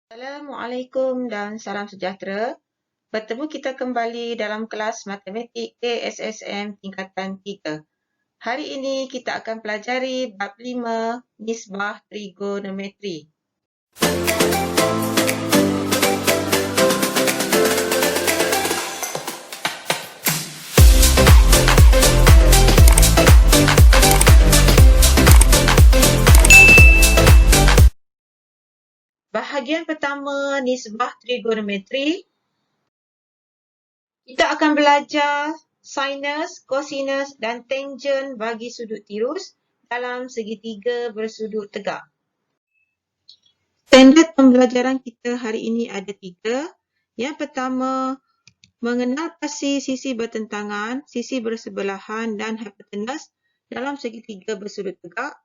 Assalamualaikum dan salam sejahtera. Bertemu kita kembali dalam kelas Matematik KSSM tingkatan 3. Hari ini kita akan pelajari bab 5 Nisbah Trigonometri. Bahagian pertama Nisbah Trigonometri. Kita akan belajar sinus, kosinus dan tangent bagi sudut tirus dalam segitiga bersudut tegak. Standard pembelajaran kita hari ini ada 3. Yang pertama, mengenal pasti sisi bertentangan, sisi bersebelahan dan hipotenus dalam segitiga bersudut tegak.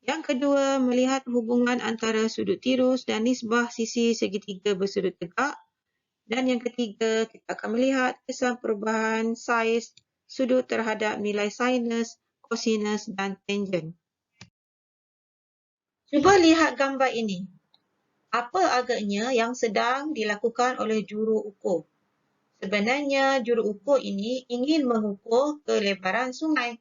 Yang kedua, melihat hubungan antara sudut tirus dan nisbah sisi segitiga bersudut tegak. Dan yang ketiga, kita akan melihat kesan perubahan saiz sudut terhadap nilai sinus, kosinus dan tangent. Cuba lihat gambar ini. Apa agaknya yang sedang dilakukan oleh juru ukur? Sebenarnya juru ukur ini ingin mengukur kelebaran sungai.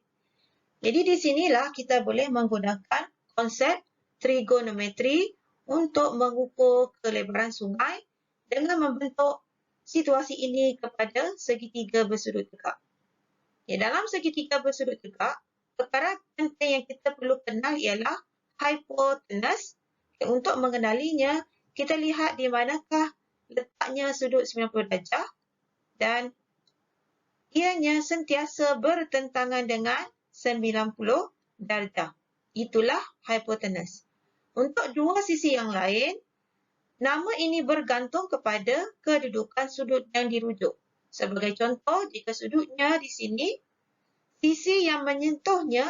Jadi di sinilah kita boleh menggunakan konsep trigonometri untuk mengukur kelebaran sungai dengan membentuk situasi ini kepada segitiga bersudut tegak. Dalam segitiga bersudut tegak, perkara penting yang kita perlu kenal ialah hipotenus. Untuk mengenalinya, kita lihat di manakah letaknya sudut 90 darjah dan ianya sentiasa bertentangan dengan 90 darjah. Itulah hipotenus. Untuk dua sisi yang lain, nama ini bergantung kepada kedudukan sudut yang dirujuk. Sebagai contoh, jika sudutnya di sini, sisi yang menyentuhnya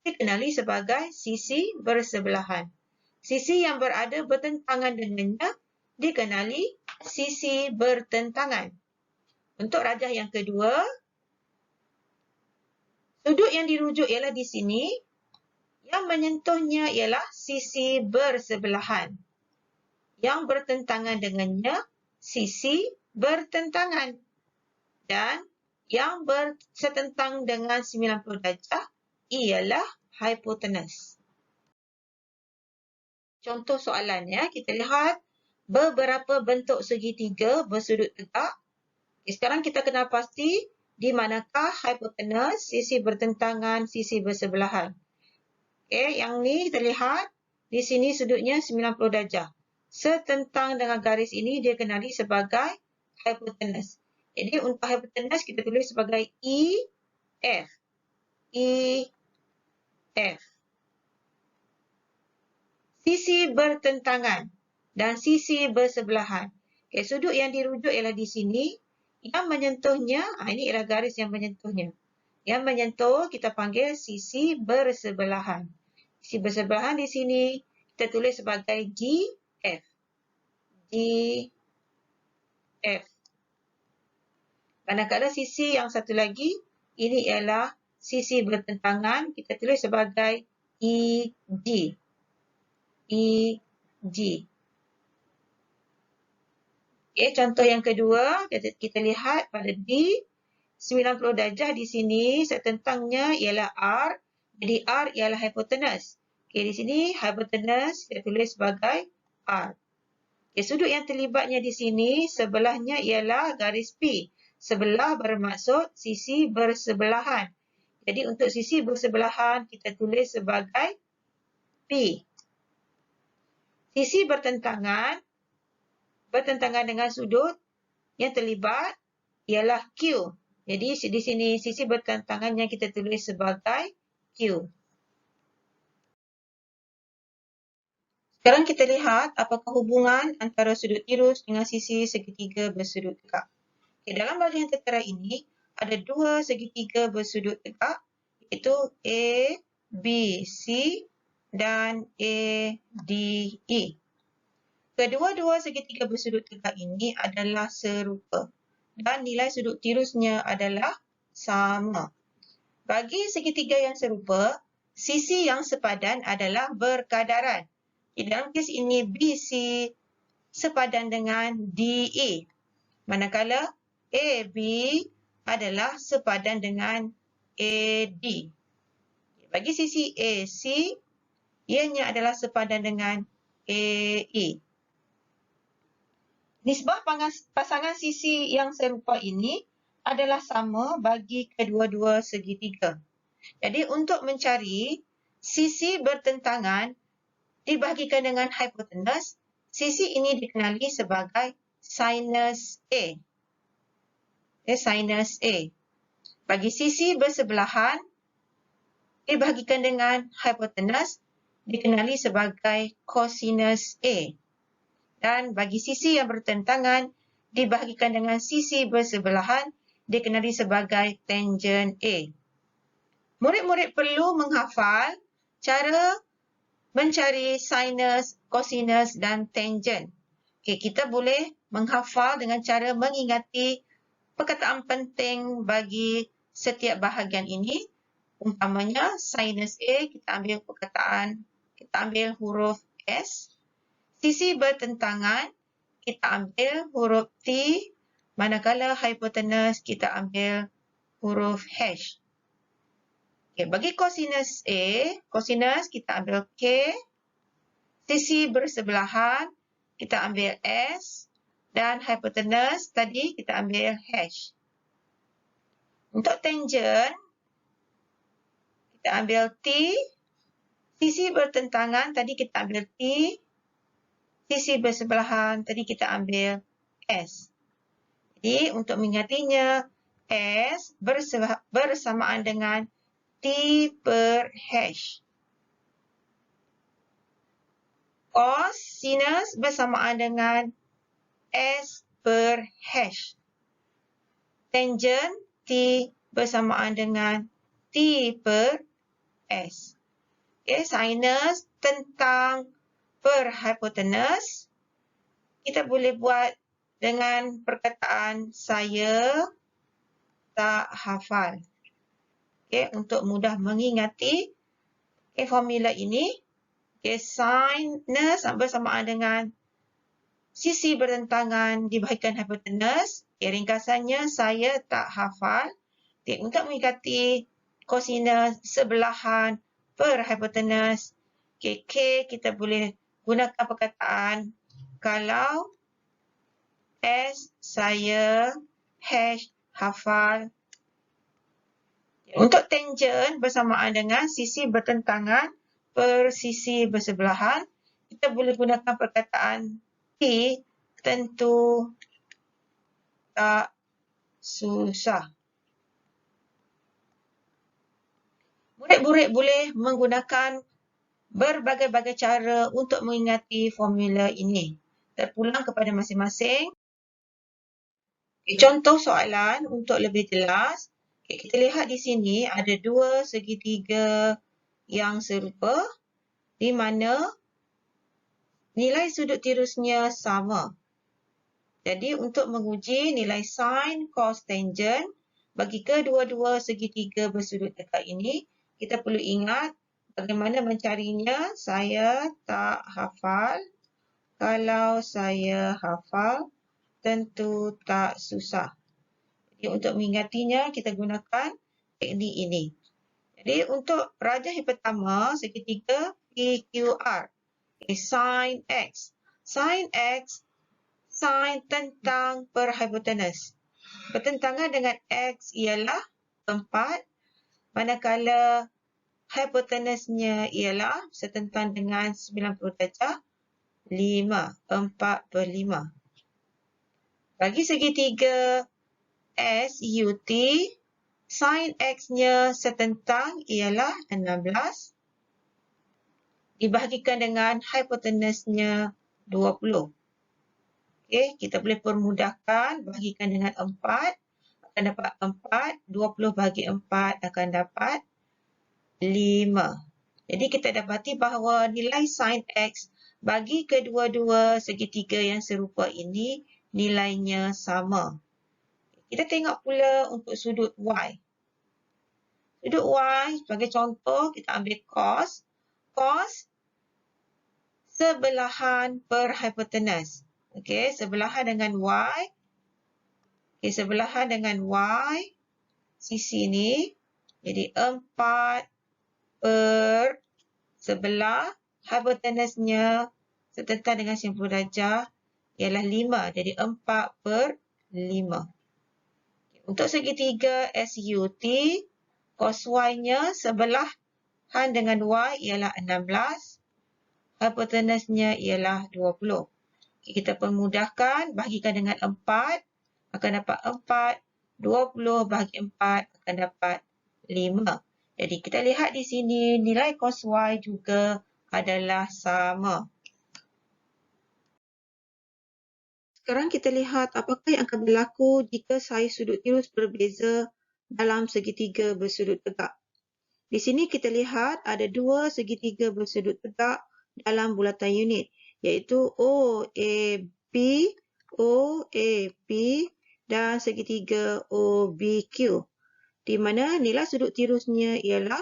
dikenali sebagai sisi bersebelahan. Sisi yang berada bertentangan dengannya dikenali sisi bertentangan. Untuk rajah yang kedua, sudut yang dirujuk ialah di sini, yang menyentuhnya ialah sisi bersebelahan. Yang bertentangan dengannya, sisi bertentangan. Dan yang bersetentang dengan 90 darjah ialah hipotenus. Contoh soalan kita lihat beberapa bentuk segitiga bersudut tegak. Sekarang kita kenal pasti di manakah hipotenus, sisi bertentangan, sisi bersebelahan. Yang ni kita lihat di sini sudutnya 90 darjah. Setentang dengan garis ini dia kenali sebagai hipotenus. Jadi untuk hipotenus kita tulis sebagai EF. EF. Sisi bertentangan dan sisi bersebelahan. Sudut yang dirujuk ialah di sini. Yang menyentuhnya, ini ialah garis yang menyentuhnya. Yang menyentuh kita panggil sisi bersebelahan. Sisi bersebelahan di sini kita tulis sebagai GF. GF. Manakala sisi yang satu lagi, ini ialah sisi bertentangan, kita tulis sebagai EG. EG. Contoh yang kedua, kita lihat pada D, 90 darjah di sini, setentangnya ialah R. Jadi R ialah hipotenus. Di sini hipotenus kita tulis sebagai R. Sudut yang terlibatnya di sini, sebelahnya ialah garis P. Sebelah bermaksud sisi bersebelahan. Jadi untuk sisi bersebelahan kita tulis sebagai P. Sisi bertentangan dengan sudut yang terlibat ialah Q. Jadi di sini sisi bertentangannya kita tulis sebagai Q. Sekarang kita lihat apakah hubungan antara sudut tirus dengan sisi segitiga bersudut tegak. Dalam bahagian tertera ini ada dua segitiga bersudut tegak, iaitu A, B, C dan A, D, E. Kedua-dua segitiga bersudut tegak ini adalah serupa dan nilai sudut tirusnya adalah sama. Bagi segitiga yang serupa, sisi yang sepadan adalah berkadaran. Dalam kes ini BC sepadan dengan DE. Manakala AB adalah sepadan dengan AD. Bagi sisi AC, ianya adalah sepadan dengan AE. Nisbah pasangan sisi yang serupa ini adalah sama bagi kedua-dua segitiga. Jadi untuk mencari sisi bertentangan dibahagikan dengan hipotenus, sisi ini dikenali sebagai sinus A. Sinus A. Bagi sisi bersebelahan dibahagikan dengan hipotenus dikenali sebagai cosinus A. Dan bagi sisi yang bertentangan dibahagikan dengan sisi bersebelahan dikenali sebagai tangent A. Murid-murid perlu menghafal cara mencari sinus, cosinus dan tangent. Kita boleh menghafal dengan cara mengingati perkataan penting bagi setiap bahagian ini. Umpamanya sinus A, kita ambil huruf S. Sisi bertentangan, kita ambil huruf T. Manakala hipotenus, kita ambil huruf H. Bagi cosinus A, cosinus kita ambil K. Sisi bersebelahan, kita ambil S. Dan hipotenus tadi kita ambil H. Untuk tangent, kita ambil T. Sisi bertentangan tadi kita ambil T. Sisi bersebelahan tadi kita ambil S. Jadi untuk mengingatinya, S bersamaan dengan T per H. Cosinus bersamaan dengan S per H. Tangent T bersamaan dengan T per S. Sinus tentang per hipotenus, kita boleh buat dengan perkataan saya tak hafal. Untuk mudah mengingati formula ini, sinus bersamaan dengan sisi bertentangan dibahagikan hipotenus. Ringkasannya saya tak hafal. Untuk mengingati cosinus sebelahan per hipotenus, K kita boleh gunakan perkataan kalau S saya, H hafal. Untuk tangent bersamaan dengan sisi bertentangan per sisi bersebelahan, kita boleh gunakan perkataan T, tentu tak susah. Murid-murid boleh menggunakan berbagai-bagai cara untuk mengingati formula ini. Terpulang kepada masing-masing. Contoh soalan untuk lebih jelas. Kita lihat di sini ada dua segitiga yang serupa di mana nilai sudut tirusnya sama. Jadi untuk menguji nilai sin, cos, tangent bagi kedua-dua segitiga bersudut dekat ini, kita perlu ingat bagaimana mencarinya. Saya tak hafal. Kalau saya hafal, tentu tak susah. Jadi untuk mengingatinya, kita gunakan teknik ini. Jadi untuk rajah yang pertama, segitiga PQR. Sin X. Sin X, sin tentang per hipotenus. Bertentangan dengan X ialah 4, manakala hipotenusnya ialah setentang dengan 90 darjah 5, 4/5. Bagi segitiga SUT, sin X-nya setentang ialah 16 dibahagikan dengan hipotenusnya 20. Kita boleh permudahkan, bahagikan dengan 4, akan dapat 4, 20 bahagi 4 akan dapat 5. Jadi kita dapati bahawa nilai sin X bagi kedua-dua segitiga yang serupa ini nilainya sama. Kita tengok pula untuk sudut Y. Sudut Y, sebagai contoh, kita ambil cos. Cos sebelahan per hipotenus. Okey, sebelahan dengan Y. Okey, sebelahan dengan Y, sisi ni. Jadi 4 per sebelah, hipotenusnya setentang dengan 90 darjah ialah 5. Jadi 4 per 5. Untuk segitiga SUT, cos Y-nya sebelahan dengan Y ialah 16. Hipotenusnya ialah 20. Kita permudahkan, bahagikan dengan 4, akan dapat 4. 20 bahagi 4 akan dapat 5. Jadi kita lihat di sini nilai cos Y juga adalah sama. Sekarang kita lihat apakah yang akan berlaku jika saiz sudut tirus berbeza dalam segitiga bersudut tegak. Di sini kita lihat ada dua segitiga bersudut tegak dalam bulatan unit, iaitu OAB, OAP dan segitiga OBQ, di mana nilai sudut tirusnya ialah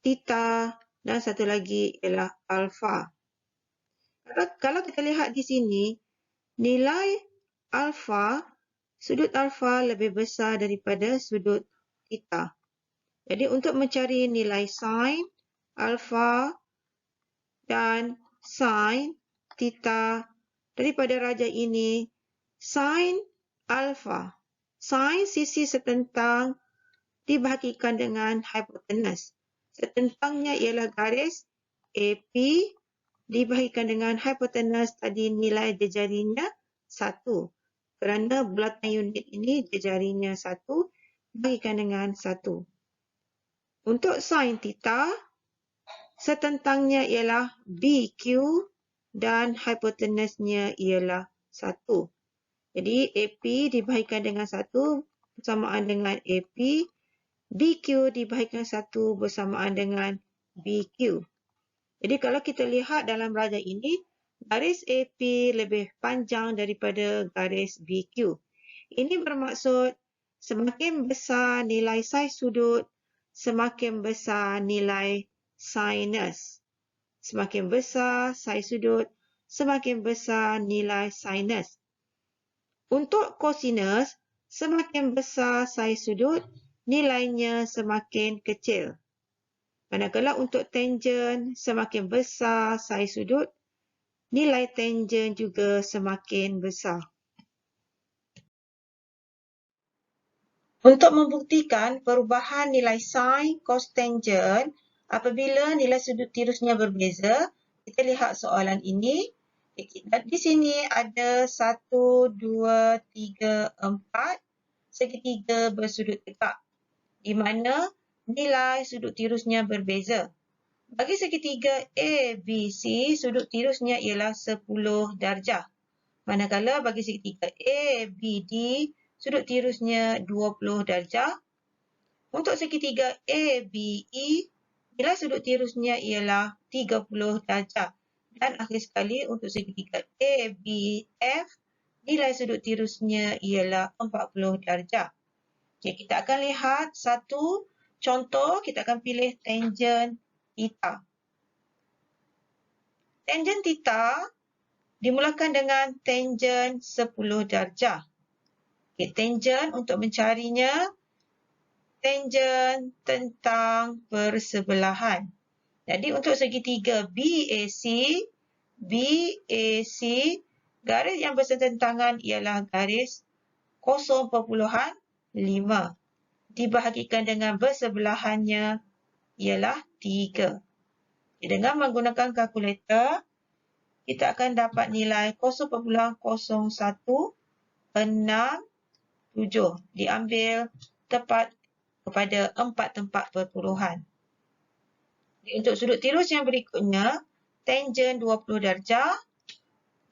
theta dan satu lagi ialah alfa. Kalau kita lihat di sini, nilai alfa, sudut alfa lebih besar daripada sudut theta. Jadi untuk mencari nilai sin alfa dan sin theta daripada raja ini, sin alfa, sin sisi setentang dibahagikan dengan hipotenus. Setentangnya ialah garis AP dibahagikan dengan hipotenus, tadi nilai jejarinya 1. Kerana bulatan unit ini jejarinya 1 bahagikan dengan 1. Untuk sin theta, setentangnya ialah BQ dan hipotenusnya ialah 1. Jadi AP dibahagikan dengan 1 bersamaan dengan AP, BQ dibahagikan 1 bersamaan dengan BQ. Jadi kalau kita lihat dalam raja ini, garis AP lebih panjang daripada garis BQ. Ini bermaksud semakin besar nilai saiz sudut, semakin besar nilai sinus. Semakin besar saiz sudut, semakin besar nilai sinus. Untuk kosinus, semakin besar saiz sudut, nilainya semakin kecil. Manakala untuk tangen, semakin besar saiz sudut, nilai tangen juga semakin besar. Untuk membuktikan perubahan nilai sin, cos, tangen apabila nilai sudut tirusnya berbeza, kita lihat soalan ini. Di sini ada 1, 2, 3, 4 segitiga bersudut tegak, di mana nilai sudut tirusnya berbeza. Bagi segitiga ABC, sudut tirusnya ialah 10 darjah. Manakala bagi segitiga ABD, sudut tirusnya 20 darjah. Untuk segitiga ABE, nilai sudut tirusnya ialah 30 darjah. Dan akhir sekali untuk segitiga ABF, nilai sudut tirusnya ialah 40 darjah. Okay, kita akan lihat satu contoh, kita akan pilih tangen theta. Tangen theta dimulakan dengan tangen 10 darjah. Okay, tangen untuk mencarinya, tangen tentang persebelahan. Jadi untuk segitiga BAC, garis yang bersetentangan ialah garis 0.5. Dibahagikan dengan bersebelahannya ialah 3. Dengan menggunakan kalkulator, kita akan dapat nilai 0.0167 diambil tepat kepada 4 tempat perpuluhan. Untuk sudut tirus yang berikutnya, tangen 20 darjah,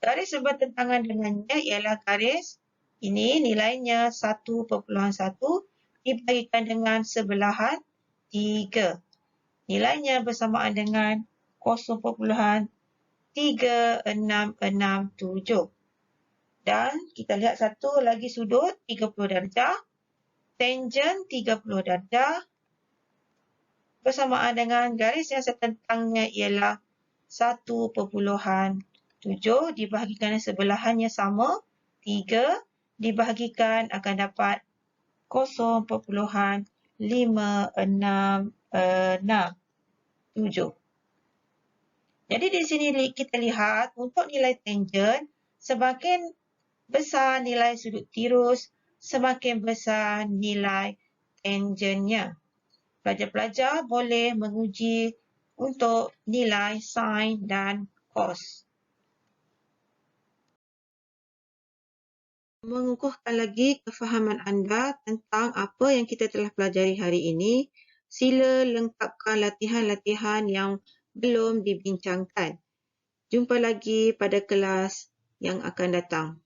garis yang bertentangan dengannya ialah garis ini, nilainya 1.1 dibahagikan dengan sebelahan 3. Nilainya bersamaan dengan 0.3667. Dan kita lihat satu lagi sudut 30 darjah, tangen 30 darjah bersamaan dengan garis yang setentangnya ialah 1.1. 7 dibahagikan sebelahannya sama. 3 dibahagikan akan dapat 0.5667. Jadi di sini kita lihat untuk nilai tangent, semakin besar nilai sudut tirus, semakin besar nilai tangentnya. Pelajar-pelajar boleh menguji untuk nilai sin dan cos. Mengukuhkan lagi kefahaman anda tentang apa yang kita telah pelajari hari ini, sila lengkapkan latihan-latihan yang belum dibincangkan. Jumpa lagi pada kelas yang akan datang.